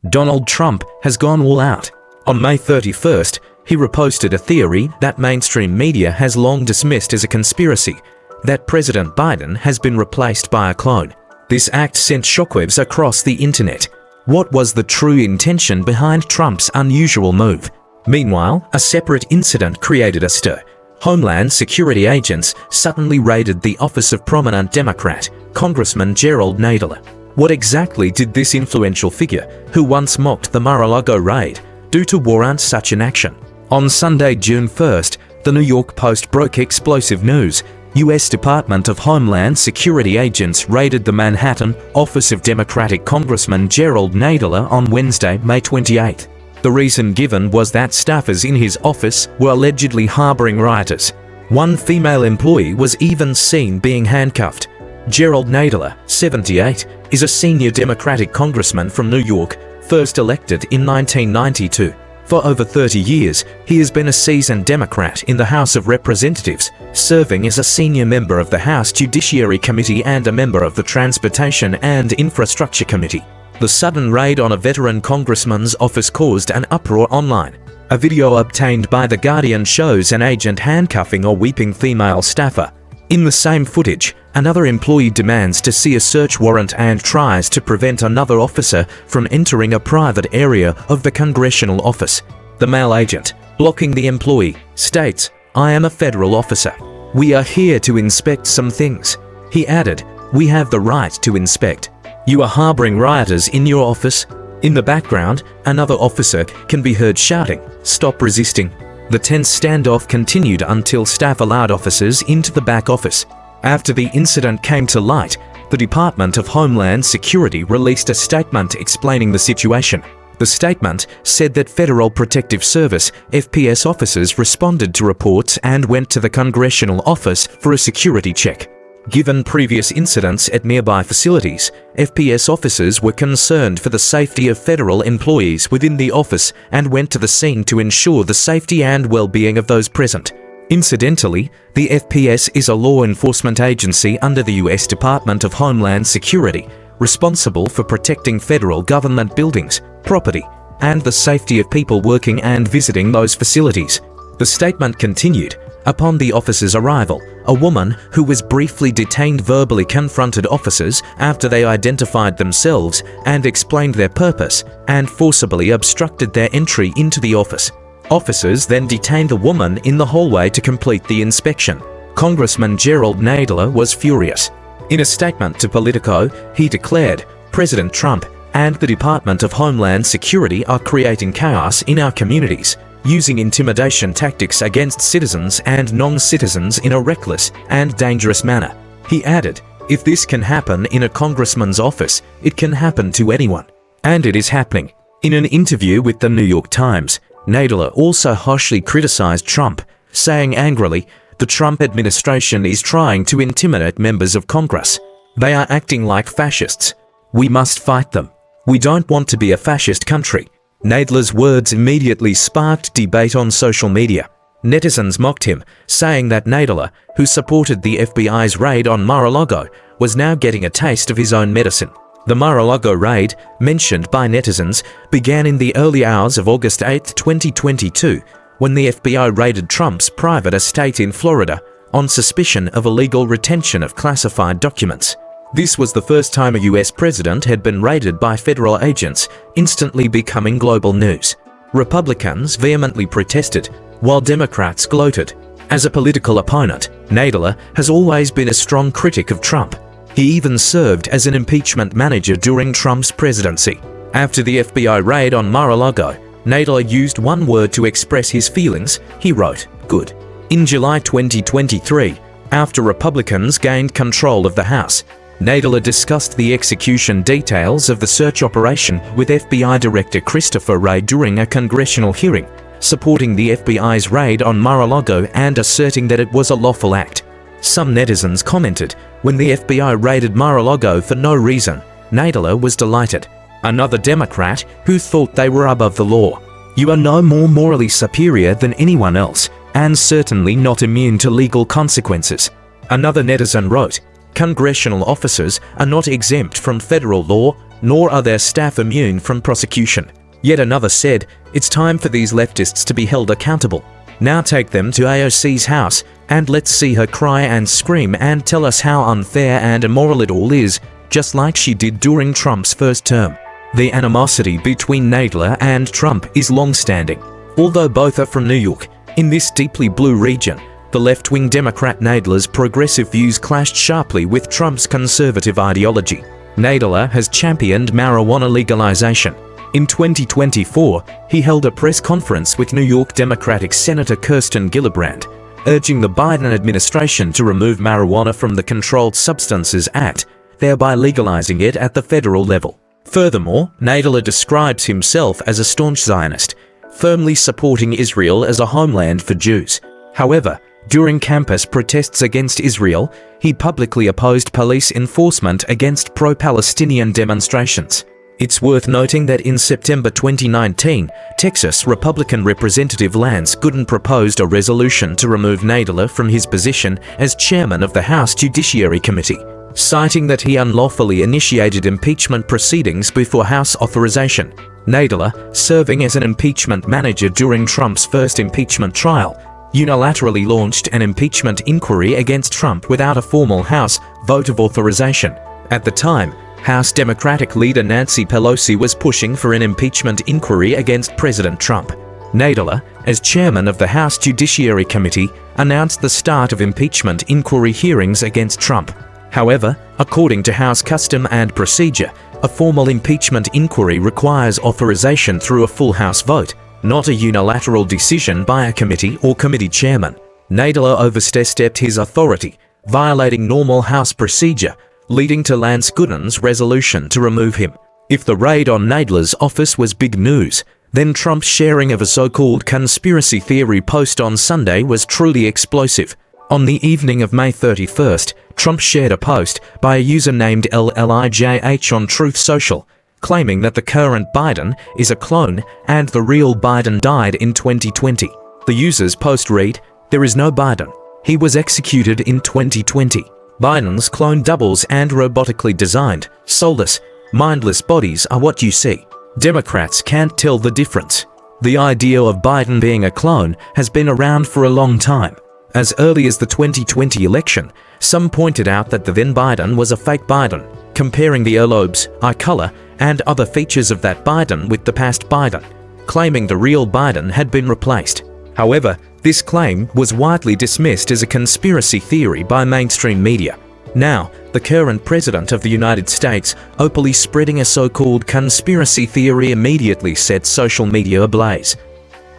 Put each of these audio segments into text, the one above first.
Donald Trump has gone all out. On May 31st, he reposted a theory that mainstream media has long dismissed as a conspiracy, that President Biden has been replaced by a clone. This act sent shockwaves across the internet. What was the true intention behind Trump's unusual move? Meanwhile, a separate incident created a stir. Homeland Security agents suddenly raided the office of prominent Democrat, Congressman Jerrold Nadler. What exactly did this influential figure, who once mocked the Mar-a-Lago raid, do to warrant such an action? On Sunday, June 1st, the New York Post broke explosive news. U.S. Department of Homeland Security agents raided the Manhattan office of Democratic Congressman Jerrold Nadler on Wednesday, May 28. The reason given was that staffers in his office were allegedly harboring rioters. One female employee was even seen being handcuffed. Jerrold Nadler, 78, is a senior Democratic congressman from New York, first elected in 1992. For over 30 years, he has been a seasoned Democrat in the House of Representatives, serving as a senior member of the House Judiciary Committee and a member of the Transportation and Infrastructure Committee. The sudden raid on a veteran congressman's office caused an uproar online. A video obtained by The Guardian shows an agent handcuffing a weeping female staffer. In the same footage, another employee demands to see a search warrant and tries to prevent another officer from entering a private area of the congressional office. The male agent, blocking the employee, states, "I am a federal officer. We are here to inspect some things." He added, "We have the right to inspect. You are harboring rioters in your office." In the background, another officer can be heard shouting, "Stop resisting." The tense standoff continued until staff allowed officers into the back office. After the incident came to light, the Department of Homeland Security released a statement explaining the situation. The statement said that Federal Protective Service (FPS) officers responded to reports and went to the congressional office for a security check. Given previous incidents at nearby facilities, FPS officers were concerned for the safety of federal employees within the office and went to the scene to ensure the safety and well-being of those present. Incidentally, the FPS is a law enforcement agency under the U.S. Department of Homeland Security, responsible for protecting federal government buildings, property, and the safety of people working and visiting those facilities. The statement continued, "Upon the officers' arrival, a woman who was briefly detained verbally confronted officers after they identified themselves and explained their purpose, and forcibly obstructed their entry into the office. Officers then detained the woman in the hallway to complete the inspection." Congressman Jerrold Nadler was furious. In a statement to Politico, he declared, "President Trump and the Department of Homeland Security are creating chaos in our communities, using intimidation tactics against citizens and non-citizens in a reckless and dangerous manner." He added, "If this can happen in a congressman's office, it can happen to anyone. And it is happening." In an interview with the New York Times, Nadler also harshly criticized Trump, saying angrily, "The Trump administration is trying to intimidate members of Congress. They are acting like fascists. We must fight them. We don't want to be a fascist country." Nadler's words immediately sparked debate on social media. Netizens mocked him, saying that Nadler, who supported the FBI's raid on Mar-a-Lago, was now getting a taste of his own medicine. The Mar-a-Lago raid, mentioned by netizens, began in the early hours of August 8, 2022, when the FBI raided Trump's private estate in Florida on suspicion of illegal retention of classified documents. This was the first time a US president had been raided by federal agents, instantly becoming global news. Republicans vehemently protested, while Democrats gloated. As a political opponent, Nadler has always been a strong critic of Trump. He even served as an impeachment manager during Trump's presidency. After the FBI raid on Mar-a-Lago, Nadler used one word to express his feelings. He wrote, "Good." In July 2023, after Republicans gained control of the House, Nadler discussed the execution details of the search operation with FBI Director Christopher Wray during a congressional hearing, supporting the FBI's raid on Mar-a-Lago and asserting that it was a lawful act. Some netizens commented, when the FBI raided Mar-a-Lago for no reason, Nadler was delighted. Another Democrat who thought they were above the law. "You are no more morally superior than anyone else, and certainly not immune to legal consequences." Another netizen wrote, "Congressional officers are not exempt from federal law, nor are their staff immune from prosecution. Yet another said, "It's time for these leftists to be held accountable. Now take them to AOC's house, and let's see her cry and scream and tell us how unfair and immoral it all is, just like she did during Trump's first term." The animosity between Nadler and Trump is long-standing. Although both are from New York, in this deeply blue region, the left-wing Democrat Nadler's progressive views clashed sharply with Trump's conservative ideology. Nadler has championed marijuana legalization. In 2024, he held a press conference with New York Democratic Senator Kirsten Gillibrand, urging the Biden administration to remove marijuana from the Controlled Substances Act, thereby legalizing it at the federal level. Furthermore, Nadler describes himself as a staunch Zionist, firmly supporting Israel as a homeland for Jews. However, during campus protests against Israel, he publicly opposed police enforcement against pro-Palestinian demonstrations. It's worth noting that in September 2019, Texas Republican Representative Lance Gooden proposed a resolution to remove Nadler from his position as chairman of the House Judiciary Committee, citing that he unlawfully initiated impeachment proceedings before House authorization. Nadler, serving as an impeachment manager during Trump's first impeachment trial, unilaterally launched an impeachment inquiry against Trump without a formal House vote of authorization. At the time, House Democratic leader Nancy Pelosi was pushing for an impeachment inquiry against President Trump. Nadler, as chairman of the House Judiciary Committee, announced the start of impeachment inquiry hearings against Trump. However, according to House custom and procedure, a formal impeachment inquiry requires authorization through a full House vote, not a unilateral decision by a committee or committee chairman. Nadler overstepped his authority, violating normal House procedure, leading to Lance Gooden's resolution to remove him. If the raid on Nadler's office was big news, then Trump's sharing of a so-called conspiracy theory post on Sunday was truly explosive. On the evening of May 31st, Trump shared a post by a user named LLIJH on Truth Social, claiming that the current Biden is a clone and the real Biden died in 2020. The user's post read, "There is no Biden. He was executed in 2020. Biden's clone doubles and robotically designed, soulless, mindless bodies are what you see. Democrats can't tell the difference." The idea of Biden being a clone has been around for a long time. As early as the 2020 election, some pointed out that the then Biden was a fake Biden, comparing the earlobes, eye color, and other features of that Biden with the past Biden, claiming the real Biden had been replaced. However, this claim was widely dismissed as a conspiracy theory by mainstream media. Now, the current president of the United States, openly spreading a so-called conspiracy theory, immediately set social media ablaze.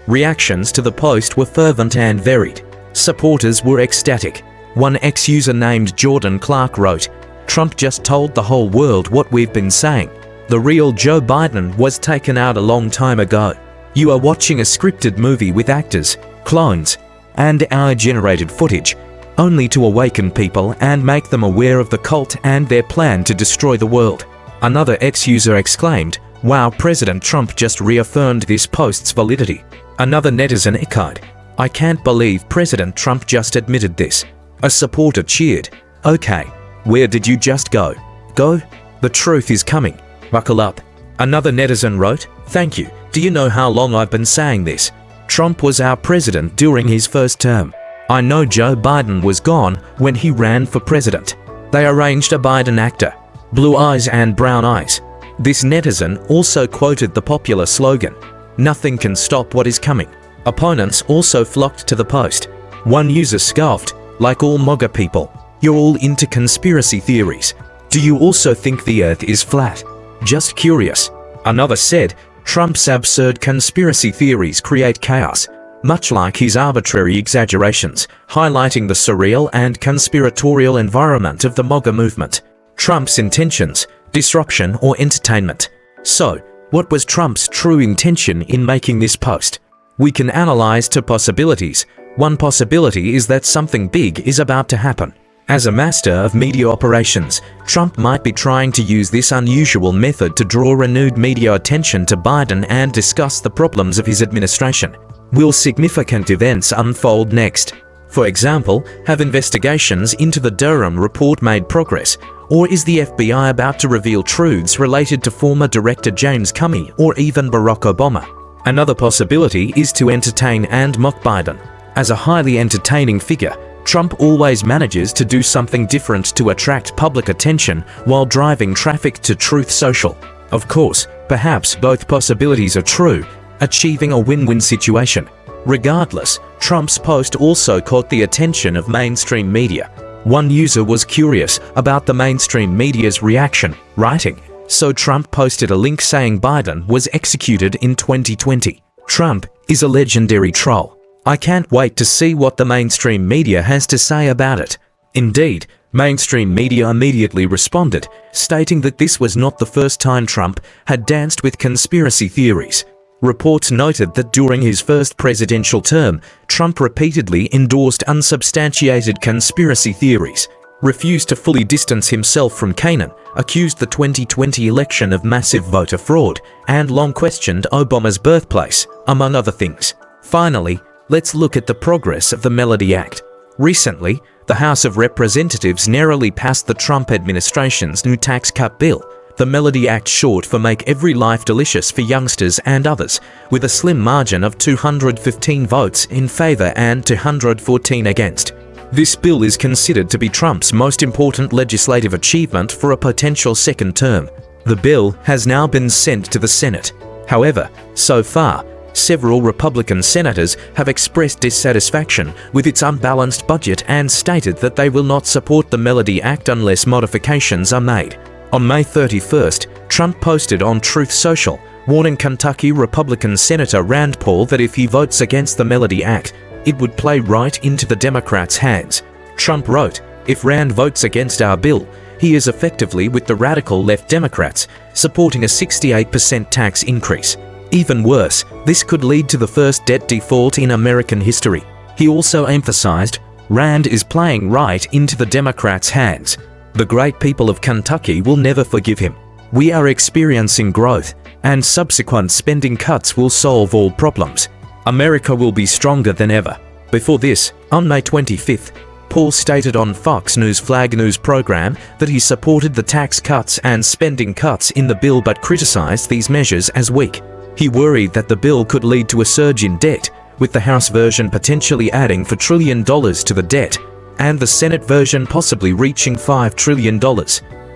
Reactions to the post were fervent and varied. Supporters were ecstatic. One ex-user named Jordan Clark wrote, "Trump just told the whole world what we've been saying. The real Joe Biden was taken out a long time ago. You are watching a scripted movie with actors, clones, and AI-generated footage, only to awaken people and make them aware of the cult and their plan to destroy the world." Another ex-user exclaimed, "Wow, President Trump just reaffirmed this post's validity." Another netizen echoed, "I can't believe President Trump just admitted this." A supporter cheered, "Okay, where did you just go? Go? The truth is coming. Buckle up." Another netizen wrote, "Thank you. Do you know how long I've been saying this? Trump was our president during his first term. I know Joe Biden was gone when he ran for president. They arranged a Biden actor. Blue eyes and brown eyes." This netizen also quoted the popular slogan, "Nothing can stop what is coming." Opponents also flocked to the post. One user scoffed, "Like all MAGA people, you're all into conspiracy theories. Do you also think the earth is flat? Just curious." Another said, "Trump's absurd conspiracy theories create chaos, much like his arbitrary exaggerations, highlighting the surreal and conspiratorial environment of the MAGA movement. Trump's intentions, disruption or entertainment." So, what was Trump's true intention in making this post? We can analyze two possibilities. One possibility is that something big is about to happen. As a master of media operations, Trump might be trying to use this unusual method to draw renewed media attention to Biden and discuss the problems of his administration. Will significant events unfold next? For example, have investigations into the Durham report made progress, Or is the FBI about to reveal truths related to former director James Comey or even Barack Obama? Another possibility is to entertain and mock Biden. As a highly entertaining figure, Trump always manages to do something different to attract public attention while driving traffic to Truth Social. Of course, perhaps both possibilities are true, achieving a win-win situation. Regardless, Trump's post also caught the attention of mainstream media. One user was curious about the mainstream media's reaction, writing, "So Trump posted a link saying Biden was executed in 2020. Trump is a legendary troll. I can't wait to see what the mainstream media has to say about it." Indeed, mainstream media immediately responded, stating that this was not the first time Trump had danced with conspiracy theories. Reports noted that during his first presidential term, Trump repeatedly endorsed unsubstantiated conspiracy theories, refused to fully distance himself from Canaan, accused the 2020 election of massive voter fraud, and long questioned Obama's birthplace, among other things. Finally, let's look at the progress of the Melody Act. Recently, the House of Representatives narrowly passed the Trump administration's new tax cut bill, the Melody Act, short for Make Every Life Delicious for Youngsters and Others, with a slim margin of 215 votes in favor and 214 against. This bill is considered to be Trump's most important legislative achievement for a potential second term. The bill has now been sent to the Senate. However, so far, several Republican senators have expressed dissatisfaction with its unbalanced budget and stated that they will not support the Melody Act unless modifications are made. On May 31st, Trump posted on Truth Social, warning Kentucky Republican Senator Rand Paul that if he votes against the Melody Act, it would play right into the Democrats' hands. Trump wrote, "If Rand votes against our bill, he is effectively with the radical left Democrats, supporting a 68% tax increase. Even worse, this could lead to the first debt default in American history." He also emphasized, "Rand is playing right into the Democrats' hands. The great people of Kentucky will never forgive him. We are experiencing growth, and subsequent spending cuts will solve all problems. America will be stronger than ever." Before this, on May 25th, Paul stated on Fox News' Flag News program that he supported the tax cuts and spending cuts in the bill but criticized these measures as weak. He worried that the bill could lead to a surge in debt, with the House version potentially adding $4 trillion to the debt, and the Senate version possibly reaching $5 trillion.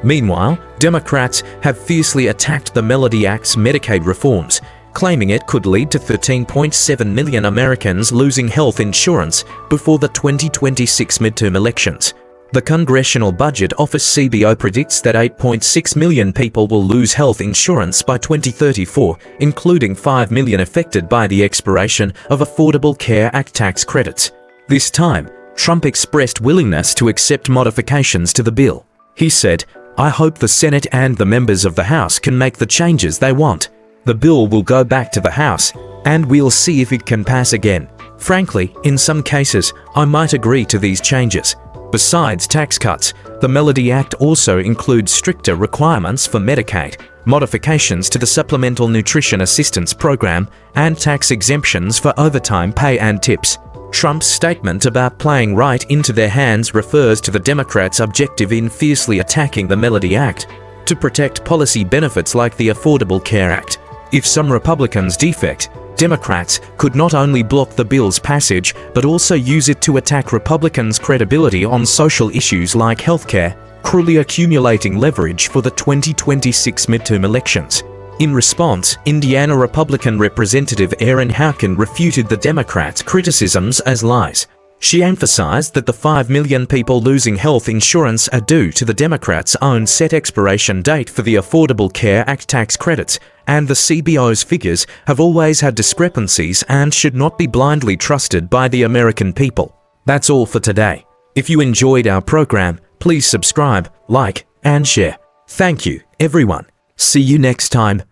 Meanwhile, Democrats have fiercely attacked the Melody Act's Medicaid reforms, claiming it could lead to 13.7 million Americans losing health insurance before the 2026 midterm elections. The Congressional Budget Office (CBO) predicts that 8.6 million people will lose health insurance by 2034, including 5 million affected by the expiration of Affordable Care Act tax credits. This time, Trump expressed willingness to accept modifications to the bill. He said, "I hope the Senate and the members of the House can make the changes they want. The bill will go back to the House, and we'll see if it can pass again. Frankly, in some cases, I might agree to these changes." Besides tax cuts, the Melody Act also includes stricter requirements for Medicaid, modifications to the Supplemental Nutrition Assistance Program, and tax exemptions for overtime pay and tips. Trump's statement about playing right into their hands refers to the Democrats' objective in fiercely attacking the Melody Act to protect policy benefits like the Affordable Care Act. If some Republicans defect, Democrats could not only block the bill's passage but also use it to attack Republicans' credibility on social issues like healthcare, cruelly accumulating leverage for the 2026 midterm elections. In response, Indiana Republican Representative Erin Houken refuted the Democrats' criticisms as lies. She emphasized that the 5 million people losing health insurance are due to the Democrats' own set expiration date for the Affordable Care Act tax credits, and the CBO's figures have always had discrepancies and should not be blindly trusted by the American people. That's all for today. If you enjoyed our program, please subscribe, like, and share. Thank you, everyone. See you next time.